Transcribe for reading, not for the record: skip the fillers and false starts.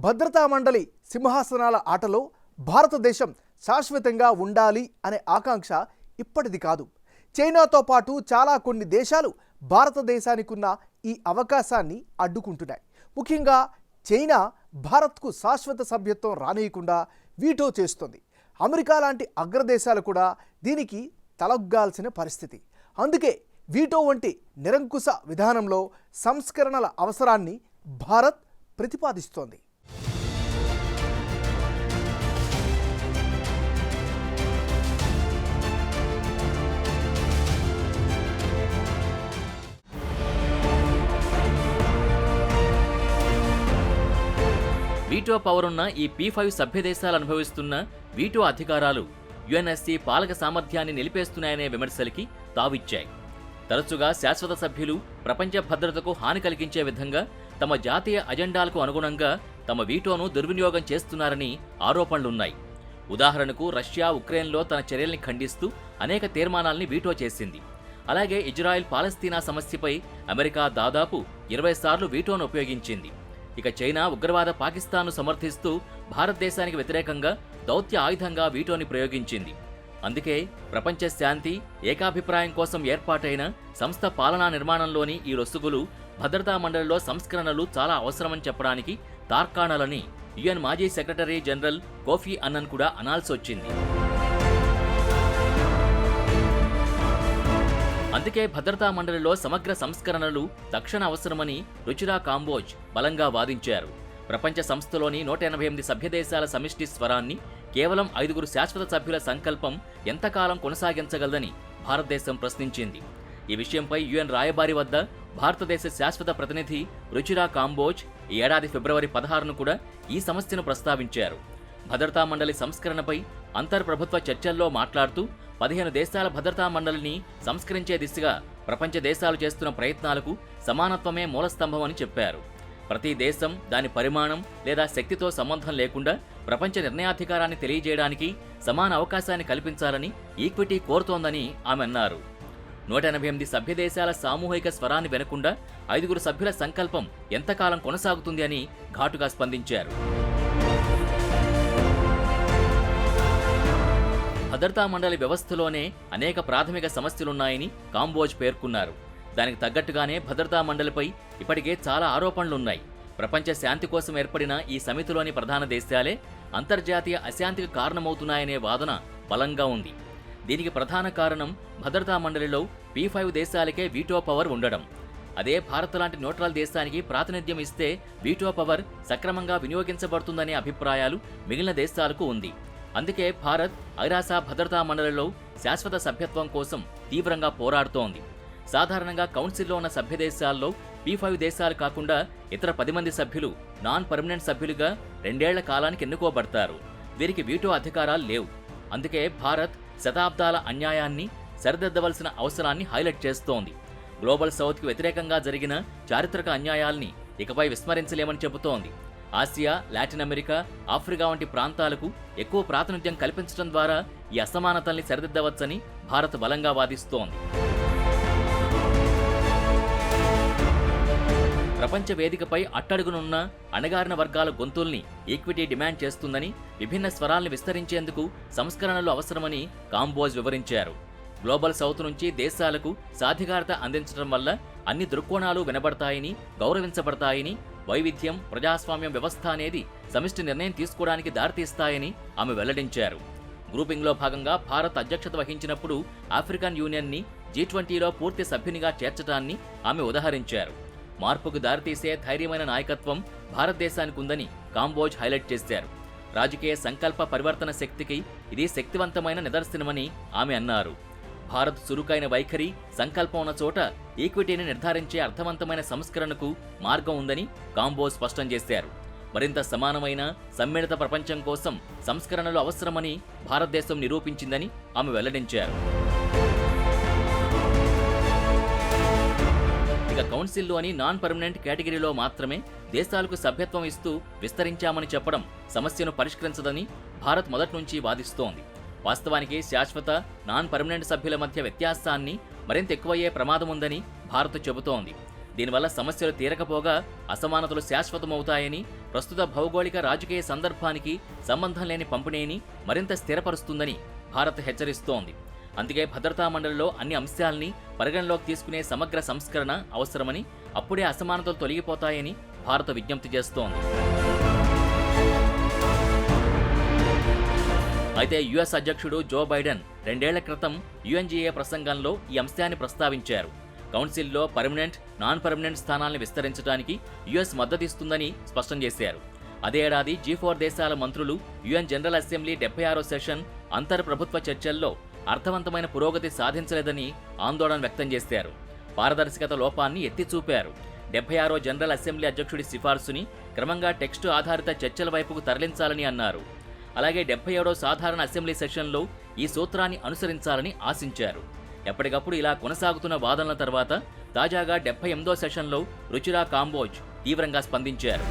భద్రతా మండలి సింహాసనాల ఆటలో భారతదేశం శాశ్వతంగా ఉండాలి అనే ఆకాంక్ష ఇప్పటిది కాదు. చైనాతో పాటు కొన్ని దేశాలు భారతదేశానికి ఉన్న ఈ అవకాశాన్ని అడ్డుకుంటున్నాయి. ముఖ్యంగా చైనా భారత్కు శాశ్వత సభ్యత్వం రానియకుండా వీటో చేస్తుంది. అమెరికా లాంటి అగ్రదేశాలు కూడా దీనికి తలొగ్గాల్సిన పరిస్థితి. అందుకే వీటో వంటి నిరంకుశ విధానంలో సంస్కరణల అవసరాన్ని భారత్ ప్రతిపాదిస్తోంది. వీటో పవర్ ఉన్న ఈ P5 సభ్యదేశాలు అనుభవిస్తున్న వీటో అధికారాలు యుఎన్ఎస్సి పాలక సామర్థ్యాన్ని నిలిపేస్తున్నాయనే విమర్శలకి తావిచ్చాయి. తరచుగా శాశ్వత సభ్యులు ప్రపంచ భద్రతకు హాని కలిగించే విధంగా తమ జాతీయ అజెండాలకు అనుగుణంగా తమ వీటోను దుర్వినియోగం చేస్తున్నారని ఆరోపణలున్నాయి. ఉదాహరణకు రష్యా ఉక్రెయిన్లో తన చర్యల్ని ఖండిస్తూ అనేక తీర్మానాల్ని వీటో చేసింది. అలాగే ఇజ్రాయెల్ పాలస్తీనా సమస్యపై అమెరికా దాదాపు 20 సార్లు వీటోను ఉపయోగించింది. ఇక చైనా ఉగ్రవాద పాకిస్తాన్ను సమర్థిస్తూ భారతదేశానికి వ్యతిరేకంగా దౌత్య ఆయుధంగా వీటోని ప్రయోగించింది. అందుకే ప్రపంచ శాంతి ఏకాభిప్రాయం కోసం ఏర్పాటైన సంస్థ పాలనా నిర్మాణంలోని ఈ లొసుగులు భద్రతా మండలిలో సంస్కరణలు చాలా అవసరమని చెప్పడానికి తార్కాణాలని యుఎన్ మాజీ సెక్రటరీ జనరల్ కోఫీ అన్నన్ కూడా అనాల్సొచ్చింది. అందుకే భద్రతా మండలిలో సమగ్ర సంస్కరణలు తక్షణ అవసరమని రుచిరా కాంబోజ్ బలంగా వాదించారు. ప్రపంచ సంస్థలోని 188 సభ్యదేశాల సమిష్టి స్వరాన్ని కేవలం 5 శాశ్వత సభ్యుల సంకల్పం ఎంతకాలం కొనసాగించగలదని భారతదేశం ప్రశ్నించింది. ఈ విషయంపై యుఎన్ రాయబారి వద్ద భారతదేశ శాశ్వత ప్రతినిధి రుచిరా కాంబోజ్ ఈ ఏడాది ఫిబ్రవరి 16ను కూడా ఈ సమస్యను ప్రస్తావించారు. భద్రతా మండలి సంస్కరణపై అంతర్ప్రభుత్వ చర్చల్లో మాట్లాడుతూ 15 దేశాల భద్రతా మండలిని సంస్కరించే దిశగా ప్రపంచ దేశాలు చేస్తున్న ప్రయత్నాలకు సమానత్వమే మూలస్తంభమని చెప్పారు. ప్రతి దేశం దాని పరిమాణం లేదా శక్తితో సంబంధం లేకుండా ప్రపంచ నిర్ణయాధికారాన్ని తెలియజేయడానికి సమాన అవకాశాన్ని కల్పించాలని ఈక్విటీ కోరుతోందని ఆమె అన్నారు. 188 సభ్యదేశాల సామూహిక స్వరాన్ని వినకుండా 5 సభ్యుల సంకల్పం ఎంతకాలం కొనసాగుతుంది అని ఘాటుగా స్పందించారు. భద్రతా మండలి వ్యవస్థలోనే అనేక ప్రాథమిక సమస్యలున్నాయని కాంబోజ్ పేర్కొన్నారు. దానికి తగ్గట్టుగానే భద్రతా మండలిపై ఇప్పటికే చాలా ఆరోపణలున్నాయి. ప్రపంచ శాంతి కోసం ఏర్పడిన ఈ సమితిలోని ప్రధాన దేశాలే అంతర్జాతీయ అశాంతికి కారణమవుతున్నాయనే వాదన బలంగా ఉంది. దీనికి ప్రధాన కారణం భద్రతా మండలిలో P5 దేశాలకే వీటో పవర్ ఉండడం. అదే భారత్ లాంటి న్యూట్రల్ దేశానికి ప్రాతినిధ్యం ఇస్తే వీటో పవర్ సక్రమంగా వినియోగించబడుతుందనే అభిప్రాయాలు మిగిలిన దేశాలకు ఉంది. అందుకే భారత్ ఐరాస భద్రతా మండలిలో శాశ్వత సభ్యత్వం కోసం తీవ్రంగా పోరాడుతోంది. సాధారణంగా కౌన్సిల్లో ఉన్న సభ్యదేశాల్లో P5 దేశాలు కాకుండా ఇతర 10 మంది సభ్యులు నాన్ పర్మనెంట్ సభ్యులుగా 2 ఏళ్ల కాలానికి ఎన్నుకోబడతారు. వీరికి వీటో అధికారాలు లేవు. అందుకే భారత్ శతాబ్దాల అన్యాయాన్ని సరిదిద్దవలసిన అవసరాన్ని హైలైట్ చేస్తోంది. గ్లోబల్ సౌత్కి వ్యతిరేకంగా జరిగిన చారిత్రక అన్యాయాల్ని ఇకపై విస్మరించలేమని చెబుతోంది. ఆసియా, లాటిన్ అమెరికా, ఆఫ్రికా వంటి ప్రాంతాలకు ఎక్కువ ప్రాతినిధ్యం కల్పించడం ద్వారా ఈ అసమానతల్ని సరిదిద్దవచ్చని భారత్ బలంగా వాదిస్తోంది. ప్రపంచ వేదికపై అట్టడుగునున్న అణగారిన వర్గాల గొంతుల్ని ఈక్విటీ డిమాండ్ చేస్తుందని, విభిన్న స్వరాల్ని విస్తరించేందుకు సంస్కరణలు అవసరమని కాంబోజ్ వివరించారు. గ్లోబల్ సౌత్ నుంచి దేశాలకు సాధికారత అందించడం వల్ల అన్ని దృక్కోణాలు వినబడతాయని, గౌరవించబడతాయని, వైవిధ్యం, ప్రజాస్వామ్యం వ్యవస్థ అనేది సమిష్టి నిర్ణయం తీసుకోవడానికి దారితీస్తాయని ఆమె వెల్లడించారు. గ్రూపింగ్లో భాగంగా భారత్ అధ్యక్షత వహించినప్పుడు ఆఫ్రికన్ యూనియన్ని G20లో పూర్తి సభ్యునిగా చేర్చడాన్ని ఆమె ఉదహరించారు. మార్పుకు దారితీసే ధైర్యమైన నాయకత్వం భారతదేశానికి ఉందని కాంబోజ్ హైలైట్ చేశారు. రాజకీయ సంకల్ప పరివర్తన శక్తికి ఇది శక్తివంతమైన నిదర్శనమని ఆమె అన్నారు. భారత్ చురుకైన వైఖరి, సంకల్పం ఉన్న చోట ఈక్విటీని నిర్ధారించే అర్థవంతమైన సంస్కరణకు మార్గం ఉందని కాంబోజ్ స్పష్టం చేశారు. మరింత సమానమైన సమ్మిళిత ప్రపంచం కోసం సంస్కరణలు అవసరమని భారతదేశం నిరూపించిందని ఆమె వెల్లడించారు. ఇక కౌన్సిల్లోని నాన్ పర్మనెంట్ కేటగిరీలో మాత్రమే దేశాలకు సభ్యత్వం ఇస్తూ విస్తరించామని చెప్పడం సమస్యను పరిష్కరించదని భారత్ మొదటి నుంచి వాదిస్తోంది. వాస్తవానికి శాశ్వత, నాన్ పర్మనెంట్ సభ్యుల మధ్య వ్యత్యాసాన్ని మరింత ఎక్కువయ్యే ప్రమాదం ఉందని భారత్ చెబుతోంది. దీనివల్ల సమస్యలు తీరకపోగా అసమానతలు శాశ్వతమవుతాయని, ప్రస్తుత భౌగోళిక రాజకీయ సందర్భానికి సంబంధం లేని పంపిణీని మరింత స్థిరపరుస్తుందని భారత్ హెచ్చరిస్తోంది. అందుకే భద్రతా మండలిలో అన్ని అంశాల్ని పరిగణలోకి తీసుకునే సమగ్ర సంస్కరణ అవసరమని, అప్పుడే అసమానతలు తొలగిపోతాయని భారత్ విజ్ఞప్తి చేస్తోంది. అయితే యుఎస్ అధ్యక్షుడు జో బైడెన్ 2 ఏళ్ల క్రితం యుఎన్జిఏ ప్రసంగంలో ఈ అంశాన్ని ప్రస్తావించారు. కౌన్సిల్లో పర్మనెంట్, నాన్ పర్మనెంట్ స్థానాలను విస్తరించడానికి యుఎస్ మద్దతిస్తుందని స్పష్టం చేశారు. అదే ఏడాది G4 దేశాల మంత్రులు యుఎన్ జనరల్ అసెంబ్లీ 76వ సెషన్ అంతర్ప్రభుత్వ చర్చల్లో అర్థవంతమైన పురోగతి సాధించలేదని ఆందోళన వ్యక్తం చేశారు. పారదర్శకత లోపాన్ని ఎత్తి చూపారు. 76వ జనరల్ అసెంబ్లీ అధ్యక్షుడి సిఫార్సుని క్రమంగా టెక్స్టు ఆధారిత చర్చల వైపుకు తరలించాలని అన్నారు. అలాగే 77వ సాధారణ అసెంబ్లీ సెషన్లో ఈ సూత్రాన్ని అనుసరించాలని ఆశించారు. ఎప్పటికప్పుడు ఇలా కొనసాగుతున్న వాదనల తర్వాత తాజాగా 78వ సెషన్లో రుచిరా కాంబోజ్ తీవ్రంగా స్పందించారు.